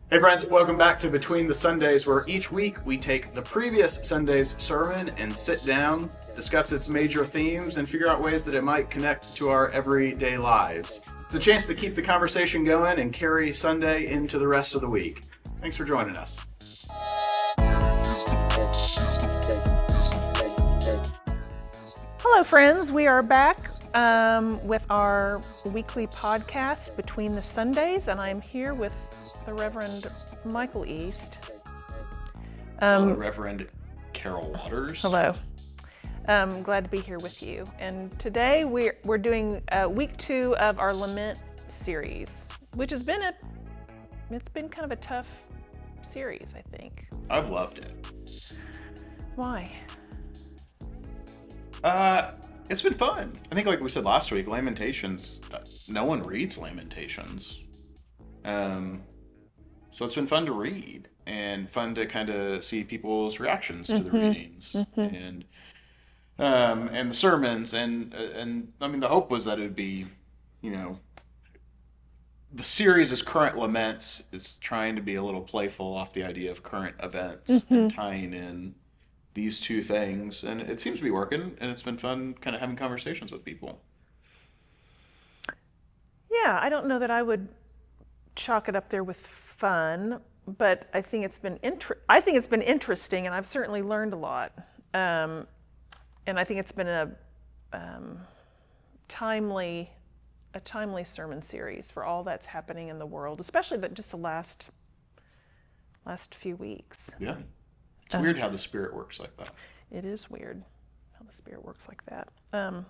Hey friends, welcome back to Between the Sundays, where each week we take the previous Sunday's sermon and sit down, discuss its major themes, and figure out ways that it might connect to our everyday lives. It's a chance to keep the conversation going and carry Sunday into the rest of the week. Thanks for joining us. Hello friends, we are back with our weekly podcast Between the Sundays, and I'm here with the Reverend Michael East. Hello, Reverend Carol Waters. Hello. Glad to be here with you. And today we're doing week 2 of our Lament series, which has been it's been kind of a tough series, I think. I've loved it. Why? It's been fun. I think, like we said last week, Lamentations. No one reads Lamentations. So it's been fun to read and fun to kind of see people's reactions to the readings and the sermons and I mean the hope was that it would be, the series is current laments. It's trying to be a little playful off the idea of current events and tying in these two things, and it seems to be working, and it's been fun kind of having conversations with people. Yeah, I don't know that I would chalk it up there with fun, but I think it's been interesting, and I've certainly learned a lot. And I think it's been a timely sermon series for all that's happening in the world, especially just the last few weeks. Yeah, it's weird how the Spirit works like that. It is weird how the Spirit works like that. So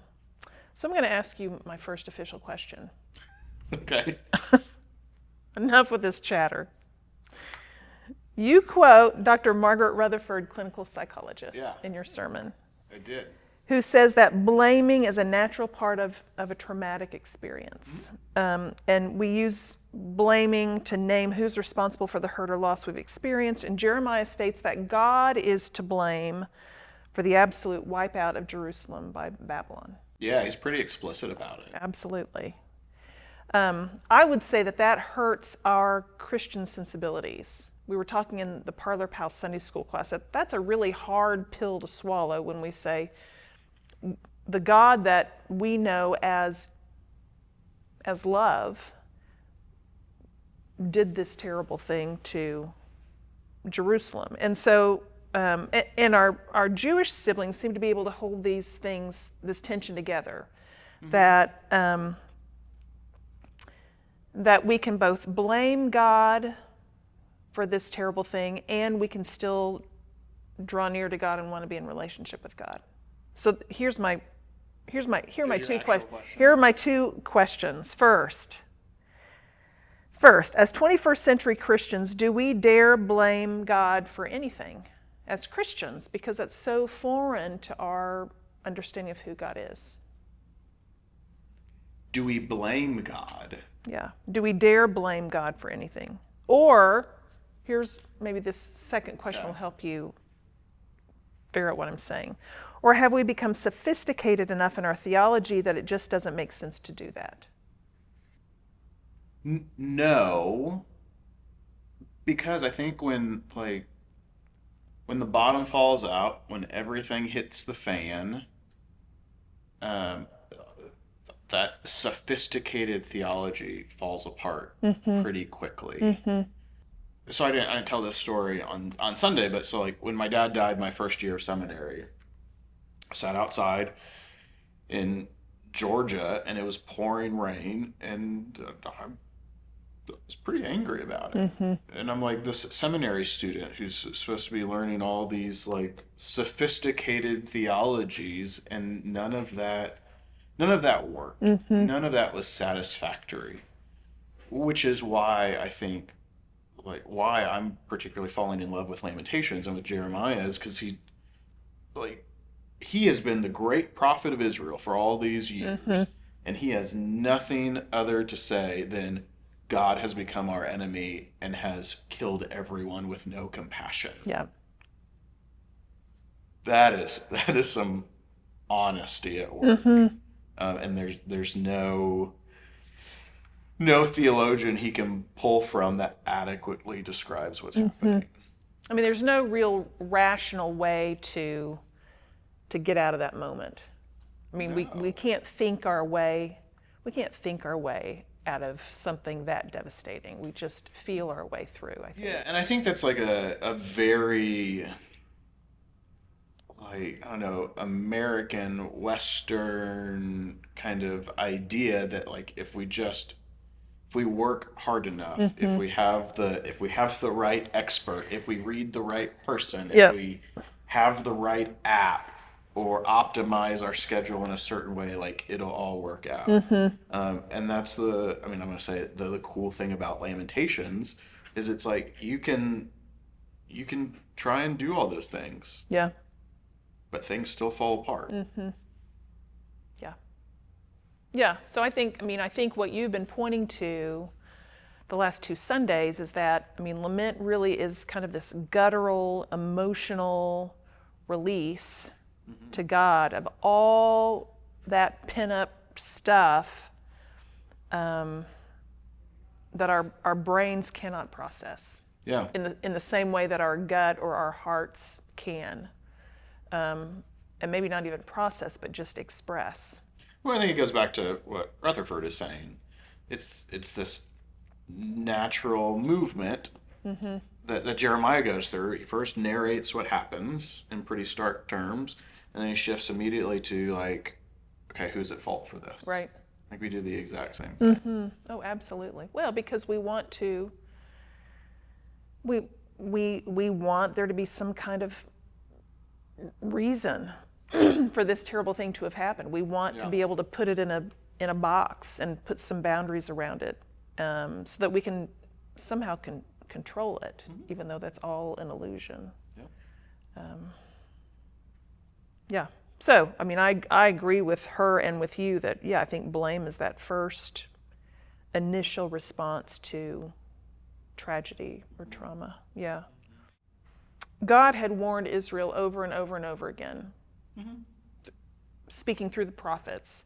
I'm going to ask you my first official question. Okay. Enough with this chatter. You quote Dr. Margaret Rutherford, clinical psychologist, in your sermon. I did. Who says that blaming is a natural part of a traumatic experience. And we use blaming to name who's responsible for the hurt or loss we've experienced. And Jeremiah states that God is to blame for the absolute wipeout of Jerusalem by Babylon. Yeah, he's pretty explicit about it. Absolutely. I would say that hurts our Christian sensibilities. We were talking in the Parlor Pal Sunday School class that that's a really hard pill to swallow when we say the God that we know as love did this terrible thing to Jerusalem. And so, and our Jewish siblings seem to be able to hold this tension together, that we can both blame God for this terrible thing, and we can still draw near to God and want to be in relationship with God. So here are my two questions. First, as 21st century Christians, do we dare blame God for anything as Christians, because that's so foreign to our understanding of who God is? Do we blame God? Yeah. Do we dare blame God for anything? Or, here's maybe this second question will help you figure out what I'm saying. Or have we become sophisticated enough in our theology that it just doesn't make sense to do that? No. Because I think when the bottom falls out, when everything hits the fan, that sophisticated theology falls apart pretty quickly. So I didn't tell this story on Sunday, but so like when my dad died my first year of seminary, I sat outside in Georgia and it was pouring rain, and I was pretty angry about it. And I'm like, this seminary student who's supposed to be learning all these like sophisticated theologies, and none of that worked. None of that was satisfactory, which is why I think, why I'm particularly falling in love with Lamentations and with Jeremiah is because he has been the great prophet of Israel for all these years, and he has nothing other to say than God has become our enemy and has killed everyone with no compassion. Yeah. That is some honesty at work. And there's no no theologian he can pull from that adequately describes what's happening. I mean, there's no real rational way to get out of that moment. I mean, we No. can't think our way. We can't think our way out of something that devastating. We just feel our way through, I Yeah, think. and I think that's like a very, like, I don't know, American Western kind of idea that, like, if we work hard enough, if we have the right expert, if we read the right person, if Yep. we have the right app or optimize our schedule in a certain way, like, it'll all work out. And that's I mean, I'm gonna say the cool thing about Lamentations is it's like you can try and do all those things, Yeah. but things still fall apart. Yeah. Yeah. So I think what you've been pointing to the last two Sundays is that, I mean, lament really is kind of this guttural, emotional release to God of all that pent up stuff that our brains cannot process Yeah. in the same way that our gut or our hearts can. And maybe not even process, but just express. Well, I think it goes back to what Rutherford is saying. It's this natural movement that Jeremiah goes through. He first narrates what happens in pretty stark terms, and then he shifts immediately to like, okay, who's at fault for this? Right. Like we do the exact same thing. Oh, absolutely. Well, because we want to, we want there to be some kind of reason for this terrible thing to have happened. We want to Yeah. be able to put it in a box and put some boundaries around it, so that we can somehow control it, even though that's all an illusion. Yep. Yeah. So, I mean, I agree with her and with you that, yeah, I think blame is that first initial response to tragedy or trauma. Yeah. God had warned Israel over and over and over again, speaking through the prophets,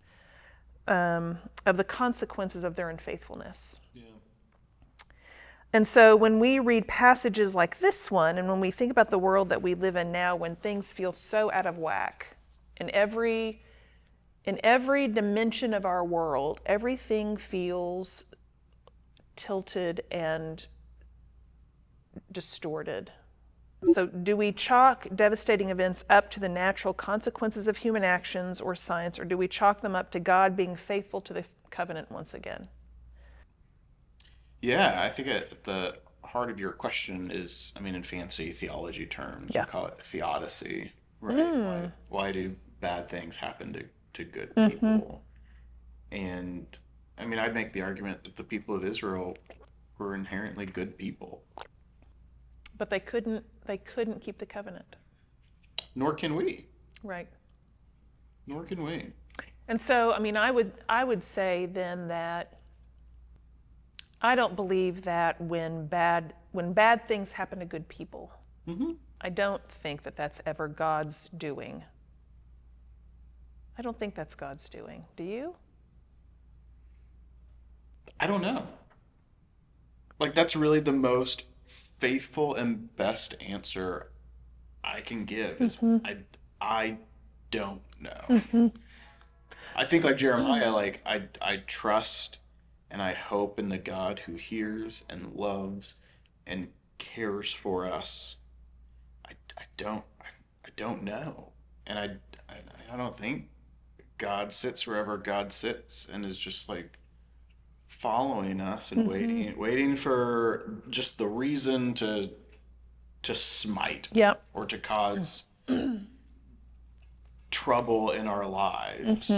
of the consequences of their unfaithfulness. Yeah. And so when we read passages like this one, and when we think about the world that we live in now, when things feel so out of whack, in every dimension of our world, everything feels tilted and distorted. So do we chalk devastating events up to the natural consequences of human actions or science, or do we chalk them up to God being faithful to the covenant once again? Yeah, I think at the heart of your question is, I mean, in fancy theology terms, we Yeah. call it theodicy, right? Why do bad things happen to good people? And I mean, I'd make the argument that the people of Israel were inherently good people, But they couldn't keep the covenant. nor can we, Right. nor can we. And so, I mean, I would say then that I don't believe that when bad things happen to good people, Hmm. I don't think that that's ever God's doing. I don't think that's God's doing. Do you? I don't know. Like, that's really the most faithful and best answer I can give is I don't know. I think like Jeremiah, like I trust and I hope in the God who hears and loves and cares for us. I don't know. And I don't think God sits wherever God sits and is just like following us and waiting for just the reason to smite Yep. or to cause trouble in our lives.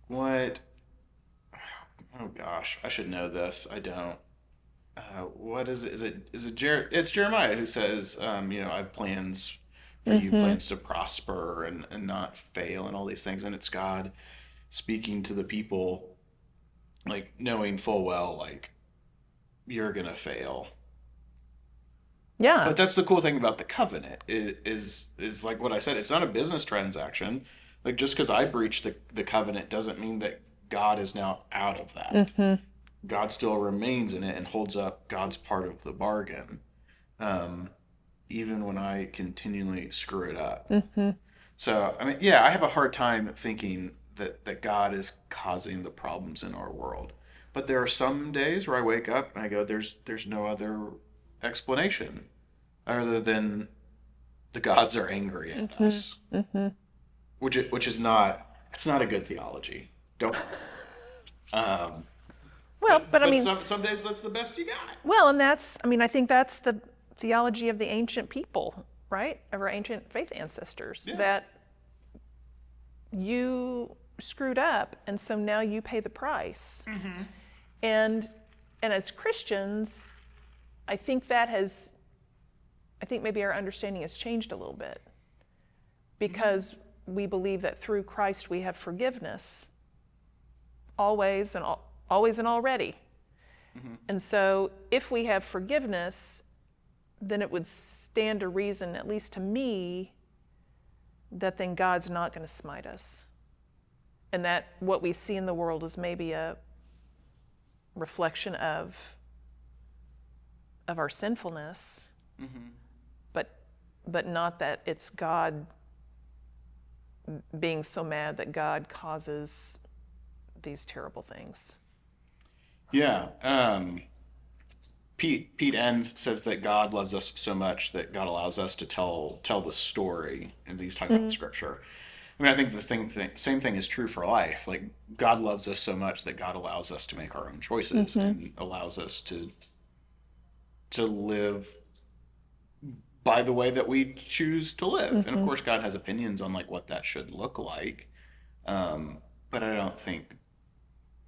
What? Oh gosh, I should know this. I don't. What is it? It's Jeremiah who says, you know, I have plans for you, plans to prosper and not fail, and all these things. And it's God speaking to the people, like knowing full well, like you're gonna fail. Yeah. But that's the cool thing about the covenant is like what I said. It's not a business transaction. Like just because I breach the covenant doesn't mean that God is now out of that. God still remains in it and holds up God's part of the bargain, um, even when I continually screw it up. So, I mean, yeah, I have a hard time thinking that God is causing the problems in our world. But there are some days where I wake up and I go, there's no other explanation other than the gods are angry at us, which is not, it's not a good theology. Don't. Um, Well, but I but mean, some days that's the best you got. well, and that's, I mean, I think that's the theology of the ancient people, right? Of our ancient faith ancestors, Yeah. that you screwed up, and so now you pay the price. And and as Christians, I think I think maybe our understanding has changed a little bit, because we believe that through Christ we have forgiveness, always and already. And so if we have forgiveness, then it would stand to reason, at least to me, that then God's not going to smite us. And that what we see in the world is maybe a reflection of our sinfulness, but not that it's God being so mad that God causes these terrible things. Yeah. Pete Enns says that God loves us so much that God allows us to tell the story, and he's talking about Scripture. I mean, I think the same thing is true for life. Like, God loves us so much that God allows us to make our own choices and allows us to live by the way that we choose to live. And of course, God has opinions on like what that should look like. But I don't think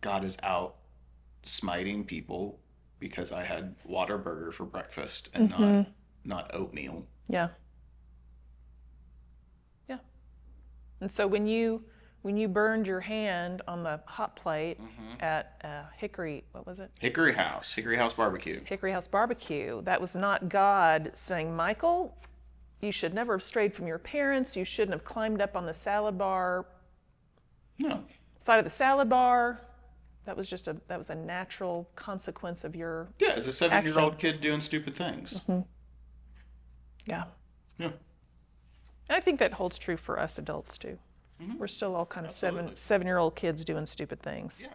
God is out smiting people because I had Whataburger for breakfast and not oatmeal. Yeah. Yeah. And so when you burned your hand on the hot plate at Hickory, what was it? Hickory House Barbecue. Hickory House Barbecue, that was not God saying, Michael, you should never have strayed from your parents. You shouldn't have climbed up on the salad bar. No. Side of the salad bar. That was a natural consequence of your Yeah, it's a 7-year-old kid doing stupid things. Yeah. Yeah. And I think that holds true for us adults too. We're still all kind of seven-year-old kids doing stupid things. Yeah.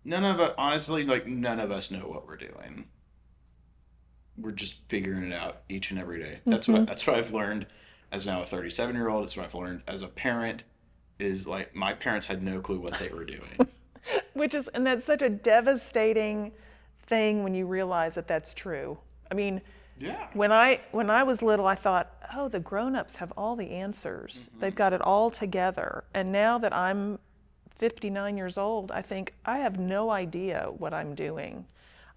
None of us, honestly, like none of us know what we're doing. We're just figuring it out each and every day. That's what I've learned as now a 37-year-old. It's what I've learned as a parent. Is like my parents had no clue what they were doing. And that's such a devastating thing when you realize that that's true. I mean, Yeah. when I was little, I thought, oh, the grown-ups have all the answers. They've got it all together. And now that I'm 59 years old, I think I have no idea what I'm doing.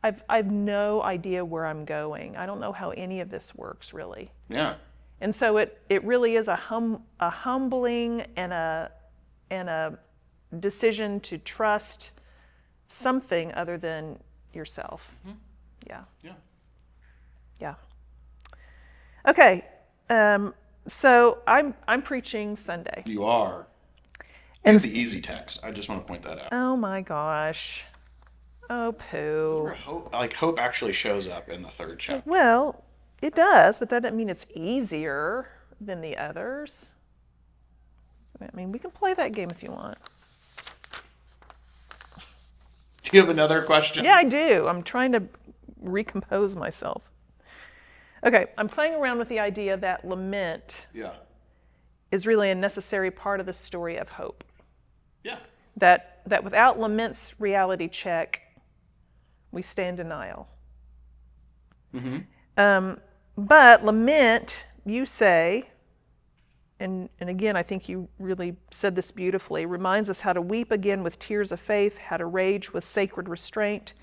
I've no idea where I'm going. I don't know how any of this works, really. Yeah. And so it really is a humbling and a decision to trust something other than yourself. Yeah. Yeah. Yeah. Okay. So I'm preaching Sunday. You are. And And the easy text. I just want to point that out. Oh my gosh. Oh poo. Hope actually shows up in the third chapter. Well, it does, but that doesn't mean it's easier than the others. I mean, we can play that game if you want. Do you have another question? Yeah, I do. I'm trying to recompose myself. Okay, I'm playing around with the idea that lament Yeah. is really a necessary part of the story of hope. Yeah. That without lament's reality check, we stay in denial. But lament, you say, and again, I think you really said this beautifully, reminds us how to weep again with tears of faith, how to rage with sacred restraint,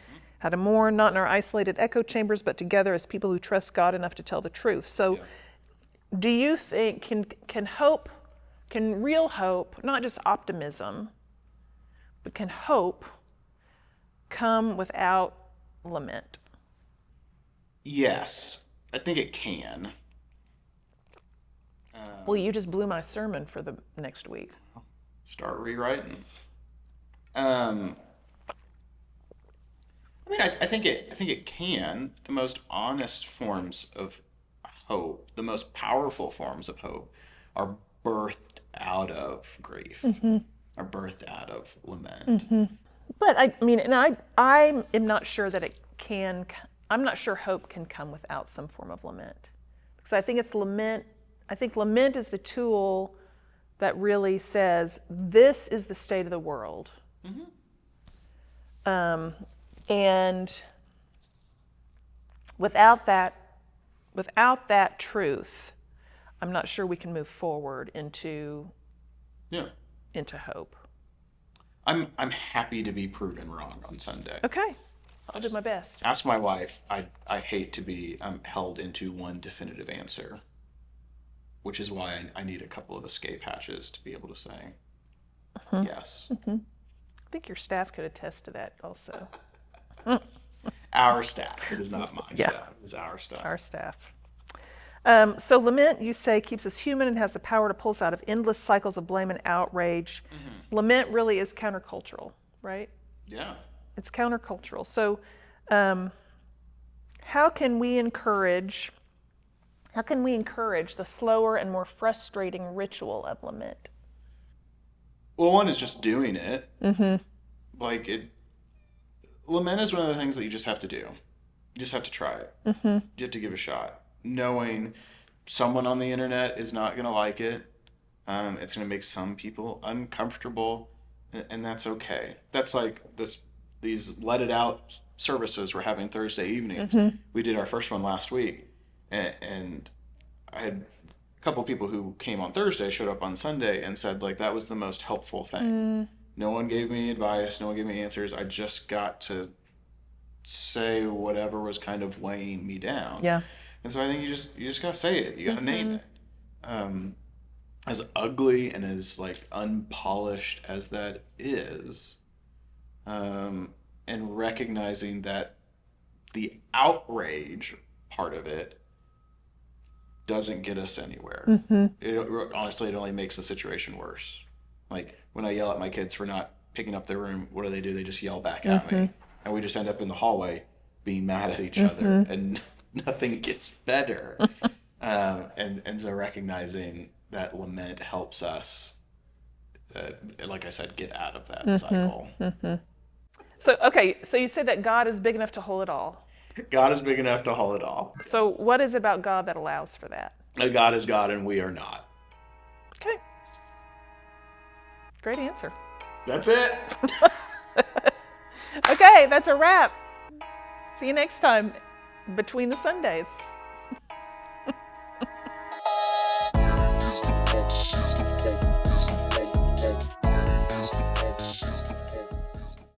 how to mourn not in our isolated echo chambers, but together as people who trust God enough to tell the truth. So do you think, can real hope, not just optimism, but can hope come without lament? Yes. I think it can. Well, you just blew my sermon for the next week. Start rewriting. Um, I think it can. The most honest forms of hope, the most powerful forms of hope, are birthed out of grief, are birthed out of lament. But I mean, and I am not sure that it can. I'm not sure hope can come without some form of lament, because I think it's lament. I think lament is the tool that really says this is the state of the world, and without that truth, I'm not sure we can move forward Yeah. into hope. I'm happy to be proven wrong on Sunday. Okay, I'll do my best. Ask my wife. I hate to be held into one definitive answer, which is why I need a couple of escape hatches to be able to say yes. I think your staff could attest to that also. Our staff. It is not my Yeah. staff. It is our staff. Our staff. So lament, you say, keeps us human and has the power to pull us out of endless cycles of blame and outrage. Lament really is countercultural, right? Yeah. It's countercultural. So how can we encourage the slower and more frustrating ritual of lament? Well, one is just doing it. Like it. Lament is one of the things that you just have to do. You just have to try it. You have to give it a shot. Knowing someone on the internet is not going to like it. It's going to make some people uncomfortable, and that's okay. That's like these let it out services we're having Thursday evenings. We did our first one last week, and I had a couple people who came on Thursday showed up on Sunday and said like that was the most helpful thing. No one gave me advice, no one gave me answers. I just got to say whatever was kind of weighing me down. Yeah. And so I think you just gotta say it. You gotta name it. As ugly and as like unpolished as that is, and recognizing that the outrage part of it doesn't get us anywhere. Honestly, it only makes the situation worse. Like when I yell at my kids for not picking up their room, what do? They just yell back at me, and we just end up in the hallway being mad at each other, and nothing gets better. And so recognizing that lament helps us, like I said, get out of that cycle. So, okay, so you said that God is big enough to hold it all. God is big enough to hold it all. So what is about God that allows for that? God is God and we are not. Okay. Great answer. That's it. Okay, that's a wrap. See you next time between the Sundays.